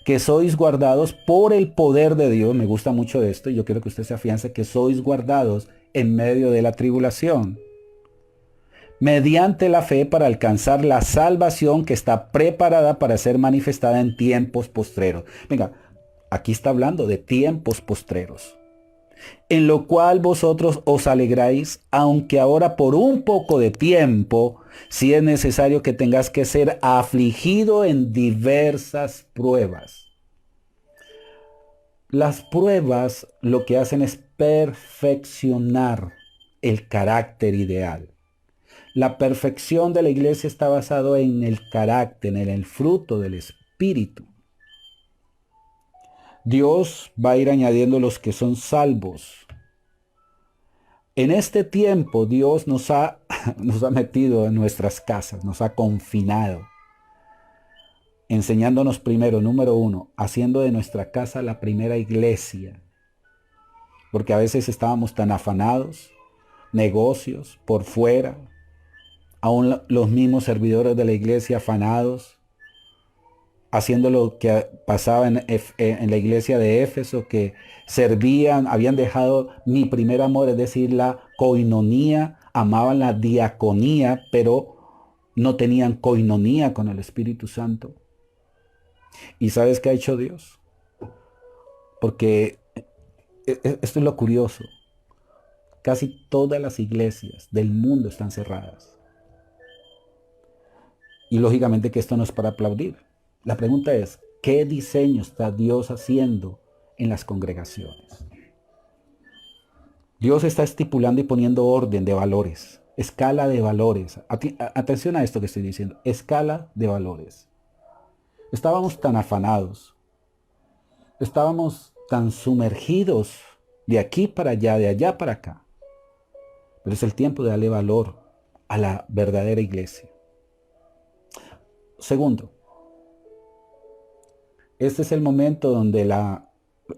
que sois guardados por el poder de Dios. Me gusta mucho esto y yo quiero que usted se afiance que sois guardados en medio de la tribulación, mediante la fe para alcanzar la salvación que está preparada para ser manifestada en tiempos postreros. Venga, aquí está hablando de tiempos postreros. en lo cual vosotros os alegráis, aunque ahora por un poco de tiempo, si es necesario que tengas que ser afligido en diversas pruebas. Las pruebas lo que hacen es perfeccionar el carácter ideal. La perfección de la iglesia está basada en el carácter, en el fruto del Espíritu. Dios va a ir añadiendo los que son salvos. En este tiempo Dios nos ha metido en nuestras casas, nos ha confinado, enseñándonos primero, número uno, haciendo de nuestra casa la primera iglesia. Porque a veces estábamos tan afanados, negocios por fuera, aún los mismos servidores de la iglesia afanados, haciendo lo que pasaba en la iglesia de Éfeso, que servían, habían dejado mi primer amor, es decir, la coinonía, amaban la diaconía, pero no tenían coinonía con el Espíritu Santo. ¿Y sabes qué ha hecho Dios? Porque esto es lo curioso. Casi todas las iglesias del mundo están cerradas. Y lógicamente que esto no es para aplaudir. La pregunta es, ¿qué diseño está Dios haciendo en las congregaciones? Dios está estipulando y poniendo orden de valores, escala de valores. Atención a esto que estoy diciendo, escala de valores. Estábamos tan afanados, estábamos tan sumergidos de aquí para allá, de allá para acá. Pero es el tiempo de darle valor a la verdadera iglesia. Segundo, este es el momento donde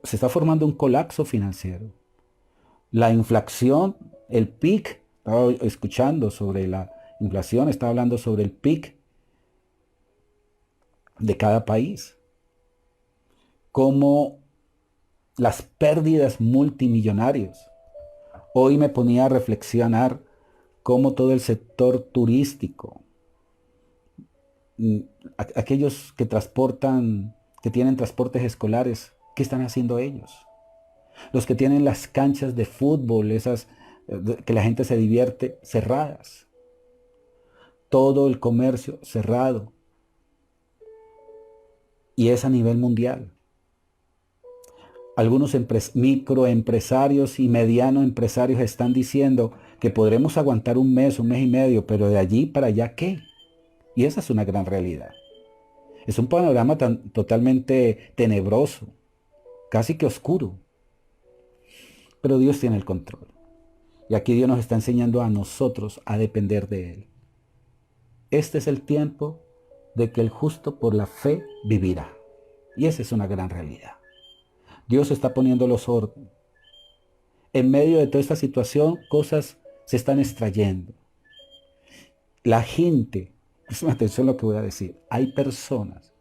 se está formando un colapso financiero. La inflación, el PIC, estaba escuchando sobre la inflación, estaba hablando sobre el PIC de cada país. Como las pérdidas multimillonarias. Hoy me ponía a reflexionar cómo todo el sector turístico, aquellos que transportan, que tienen transportes escolares, ¿qué están haciendo ellos? Los que tienen las canchas de fútbol, esas que la gente se divierte, cerradas. Todo el comercio cerrado. Y es a nivel mundial. Algunos microempresarios y medianos empresarios están diciendo que podremos aguantar un mes y medio, pero de allí para allá, ¿qué? Y esa es una gran realidad. Es un panorama totalmente tenebroso, casi que oscuro. Pero Dios tiene el control. Y aquí Dios nos está enseñando a nosotros a depender de Él. Este es el tiempo de que el justo por la fe vivirá. Y esa es una gran realidad. Dios está poniendo los orden. En medio de toda esta situación, cosas se están extrayendo. La gente, presta atención a lo que voy a decir, hay personas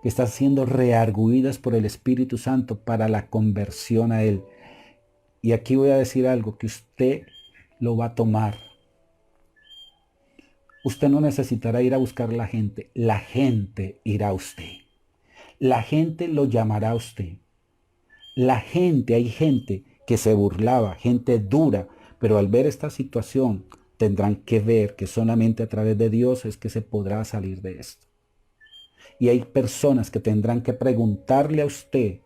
que están siendo reargüidas por el Espíritu Santo para la conversión a Él. Y aquí voy a decir algo que usted lo va a tomar. Usted no necesitará ir a buscar la gente irá a usted. La gente lo llamará a usted. Hay gente que se burlaba, gente dura, pero al ver esta situación tendrán que ver que solamente a través de Dios es que se podrá salir de esto. Y hay personas que tendrán que preguntarle a usted,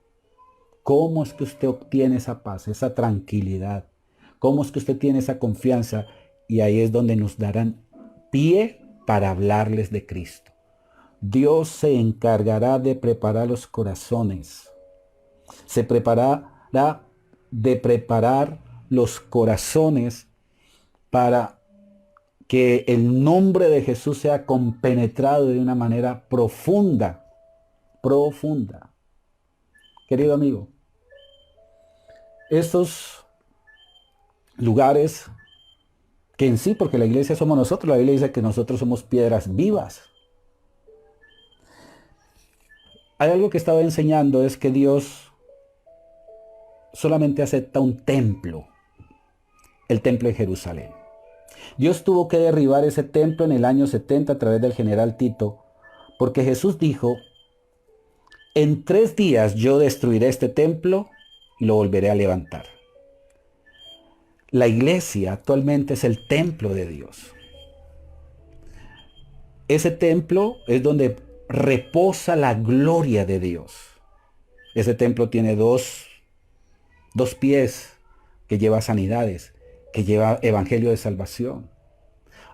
¿cómo es que usted obtiene esa paz, esa tranquilidad? ¿Cómo es que usted tiene esa confianza? Y ahí es donde nos darán pie para hablarles de Cristo. Dios se encargará de preparar los corazones. Se preparará de preparar los corazones para que el nombre de Jesús sea compenetrado de una manera profunda. Profunda. Querido amigo, estos lugares que en sí, porque la iglesia somos nosotros, la Biblia dice que nosotros somos piedras vivas. Hay algo que estaba enseñando, es que Dios solamente acepta un templo, el templo de Jerusalén. Dios tuvo que derribar ese templo en el año 70 a través del general Tito, porque Jesús dijo, en 3 días yo destruiré este templo y lo volveré a levantar. La iglesia actualmente es el templo de Dios. Ese templo es donde reposa la gloria de Dios. Ese templo tiene dos pies, que lleva sanidades, que lleva evangelio de salvación.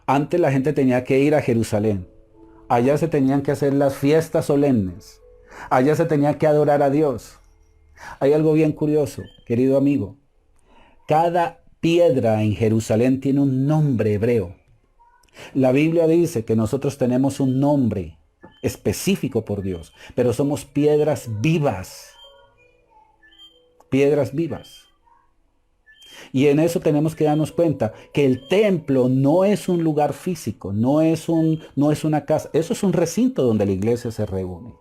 Antes la gente tenía que ir a Jerusalén. Allá se tenían que hacer las fiestas solemnes. Allá se tenía que adorar a Dios. Hay algo bien curioso, querido amigo. Cada piedra en Jerusalén tiene un nombre hebreo. La Biblia dice que nosotros tenemos un nombre específico por Dios, pero somos piedras vivas. Piedras vivas. Y en eso tenemos que darnos cuenta que el templo no es un lugar físico, no es una casa. Eso es un recinto donde la iglesia se reúne.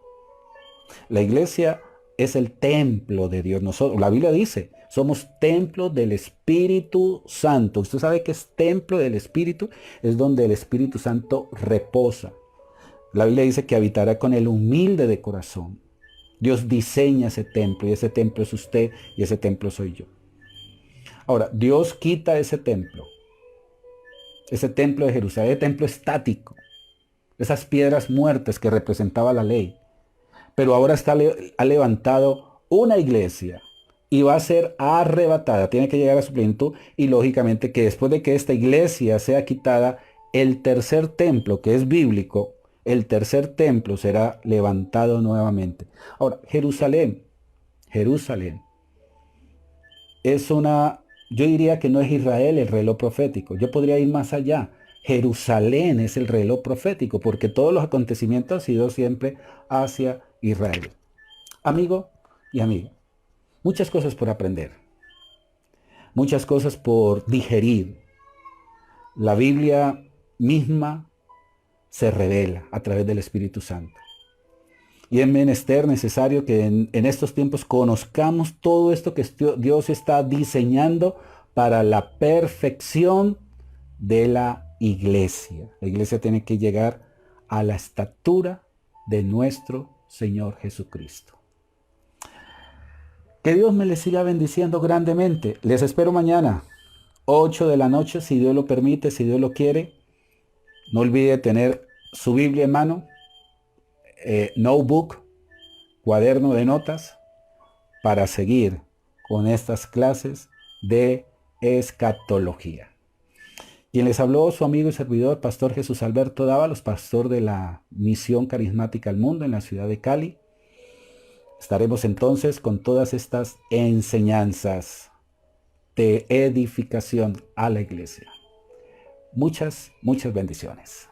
La iglesia es el templo de Dios. La Biblia dice, somos templo del Espíritu Santo. ¿Usted sabe qué es templo del Espíritu? Es donde el Espíritu Santo reposa. La Biblia dice que habitará con el humilde de corazón. Dios diseña ese templo y ese templo es usted y ese templo soy yo. Ahora, Dios quita ese templo de Jerusalén, ese templo estático, esas piedras muertas que representaba la ley. Pero ahora ha levantado una iglesia y va a ser arrebatada, tiene que llegar a su plenitud y lógicamente que después de que esta iglesia sea quitada, el tercer templo, que es bíblico, el tercer templo será levantado nuevamente. Ahora, Jerusalén es yo diría que no es Israel el reloj profético, yo podría ir más allá. Jerusalén es el reloj profético porque todos los acontecimientos han sido siempre hacia Israel. Amigo y amiga, muchas cosas por aprender, muchas cosas por digerir. La Biblia misma se revela a través del Espíritu Santo. Y es menester necesario que en estos tiempos conozcamos todo esto que Dios está diseñando para la perfección de la iglesia. La iglesia tiene que llegar a la estatura de nuestro Señor Jesucristo. Que Dios me les siga bendiciendo grandemente. Les espero mañana, 8 de la noche, si Dios lo permite, si Dios lo quiere. No olvide tener su Biblia en mano, notebook, cuaderno de notas, para seguir con estas clases de escatología. Quien les habló, su amigo y servidor, Pastor Jesús Alberto Dávalos, pastor de la Misión Carismática al Mundo en la ciudad de Cali. Estaremos entonces con todas estas enseñanzas de edificación a la iglesia. Muchas bendiciones.